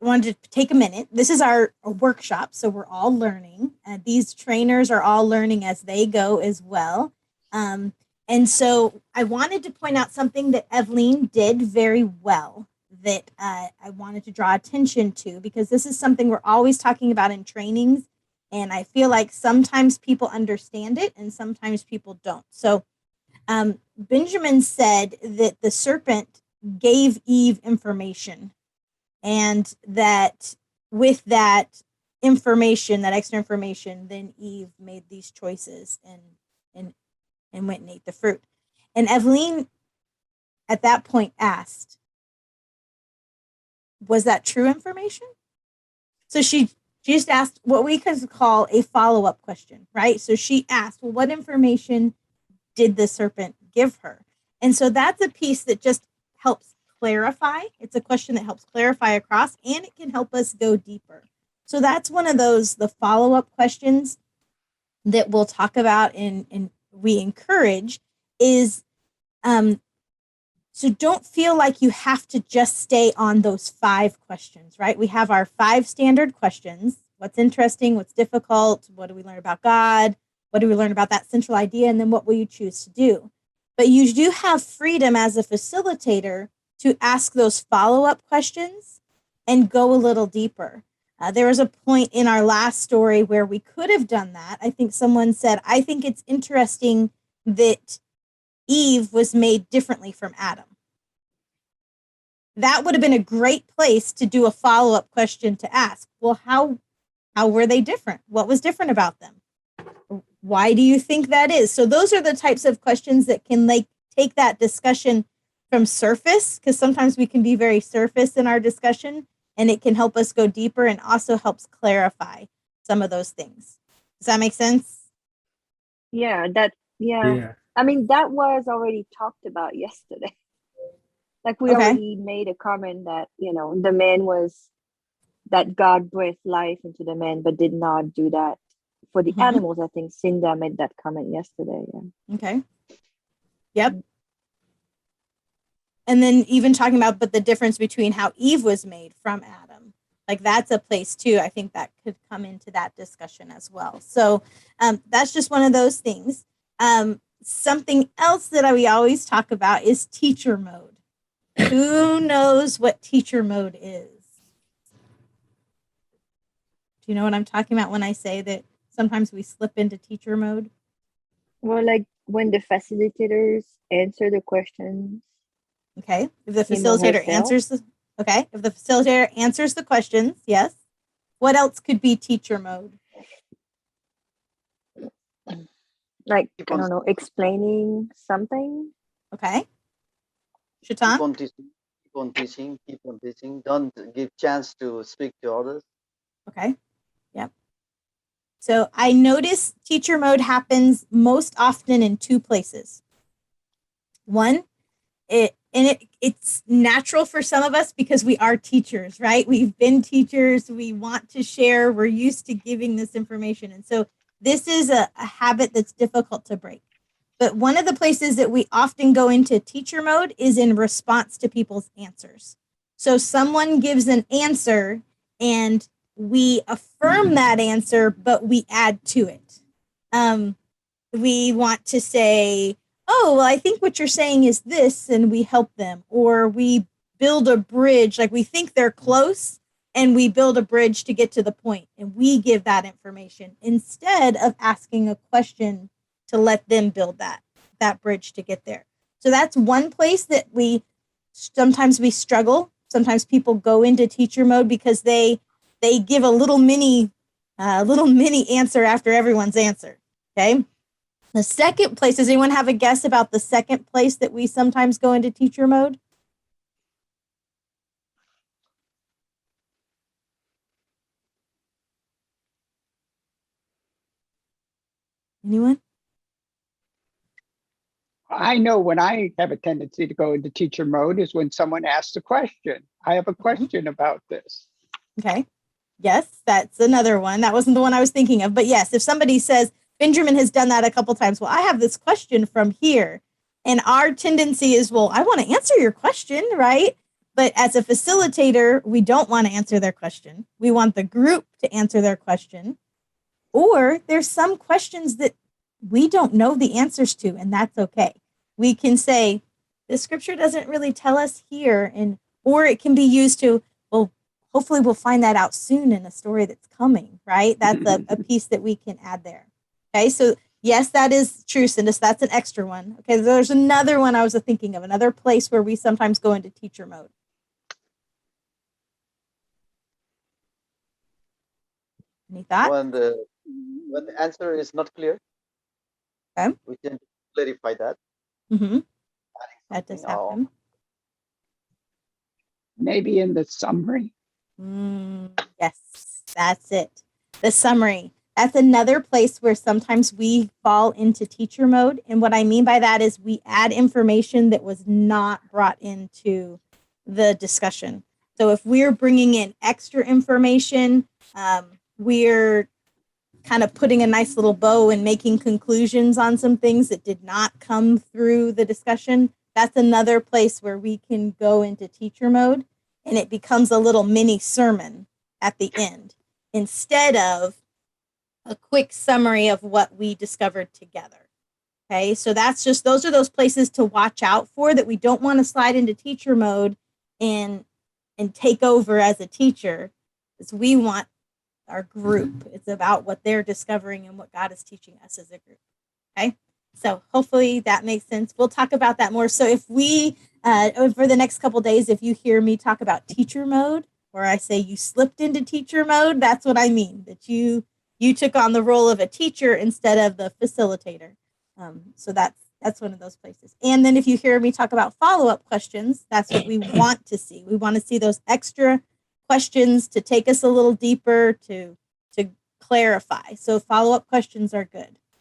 wanted to take a minute. This is our workshop, so we're all learning. These trainers are all learning as they go as well. Um, and so I wanted to point out something that Evelyn did very well that I wanted to draw attention to, because this is something we're always talking about in trainings. And I feel like sometimes people understand it and sometimes people don't. So Benjamin said that the serpent gave Eve information, and that with that information, that extra information, then Eve made these choices and and went and ate the fruit. And Evelyn at that point asked, was that true information? So she just asked what we could call a follow-up question, right? So she asked, well, what information did the serpent give her? And so that's a piece that just helps clarify. It's a question that helps clarify across, and it can help us go deeper. So that's one of those, the follow-up questions that we'll talk about and we encourage is, so don't feel like you have to just stay on those 5 questions, right? We have our 5 standard questions. What's interesting? What's difficult? What do we learn about God? What do we learn about that central idea? And then what will you choose to do? But you do have freedom as a facilitator to ask those follow-up questions and go a little deeper. There was a point in our last story where we could have done that. I think someone said, I think it's interesting that Eve was made differently from Adam. That would have been a great place to do a follow-up question to ask. Well, how were they different? What was different about them? Why do you think that is? So those are the types of questions that can take that discussion from surface, because sometimes we can be very surface in our discussion, and it can help us go deeper and also helps clarify some of those things. Does that make sense? Yeah. I mean, that was already talked about yesterday. Like we already made a comment that, the man that God breathed life into the man, but did not do that for the animals. I think Cinda made that comment yesterday. Yeah. Okay. Yep. And then even talking about, but the difference between how Eve was made from Adam, like that's a place too. I think that could come into that discussion as well. So that's just one of those things. Something else that we always talk about is teacher mode. Who knows what teacher mode is? Do you know what I'm talking about when I say that sometimes we slip into teacher mode? Well, like when the facilitators answer the questions. Okay. If the facilitator answers the questions, yes. What else could be teacher mode? Like, I don't know, explaining something. Okay. Shaitan? Keep on teaching. Don't give chance to speak to others. Okay. Yep. So I notice teacher mode happens most often in 2 places. One, it's natural for some of us because we are teachers, right? We've been teachers. We want to share. We're used to giving this information. And so this is a habit that's difficult to break. But one of the places that we often go into teacher mode is in response to people's answers. So someone gives an answer and we affirm that answer, but we add to it. We want to say, oh, well, I think what you're saying is this, and we help them. Or we build a bridge, like we think they're close, and we build a bridge to get to the point, and we give that information instead of asking a question to let them build that bridge to get there. So that's one place that sometimes we struggle. Sometimes people go into teacher mode because they give a little mini answer after everyone's answer. Okay. The second place, does anyone have a guess about the second place that we sometimes go into teacher mode? Anyone? I know when I have a tendency to go into teacher mode is when someone asks a question. I have a question about this. Okay. Yes, that's another one. That wasn't the one I was thinking of. But yes, if somebody says, Benjamin has done that a couple times. Well, I have this question from here. And our tendency is, well, I want to answer your question, right? But as a facilitator, we don't want to answer their question. We want the group to answer their question. Or there's some questions that we don't know the answers to, and that's okay. We can say, the scripture doesn't really tell us here, or it can be used to, well, hopefully we'll find that out soon in a story that's coming, right? That's a piece that we can add there. Okay, so yes, that is true, Cindy. That's an extra one. Okay, there's another one I was thinking of, another place where we sometimes go into teacher mode. Any thoughts? When the answer is not clear, okay, we can clarify that. Mm-hmm. That does happen. Maybe in the summary. Yes, that's it. The summary. That's another place where sometimes we fall into teacher mode. And what I mean by that is we add information that was not brought into the discussion. So if we're bringing in extra information, we're kind of putting a nice little bow and making conclusions on some things that did not come through the discussion. That's another place where we can go into teacher mode, and it becomes a little mini sermon at the end instead of a quick summary of what we discovered together. Okay, so those are those places to watch out for, that we don't want to slide into teacher mode and take over as a teacher, because we want our group. It's about what they're discovering and what God is teaching us as a group. Okay, so hopefully that makes sense. We'll talk about that more. So if we, over the next couple days, if you hear me talk about teacher mode, or I say you slipped into teacher mode, that's what I mean, that you took on the role of a teacher instead of the facilitator. So that's one of those places. And then if you hear me talk about follow-up questions, that's what we want to see. We want to see those extra questions to take us a little deeper, to clarify. So follow-up questions are good.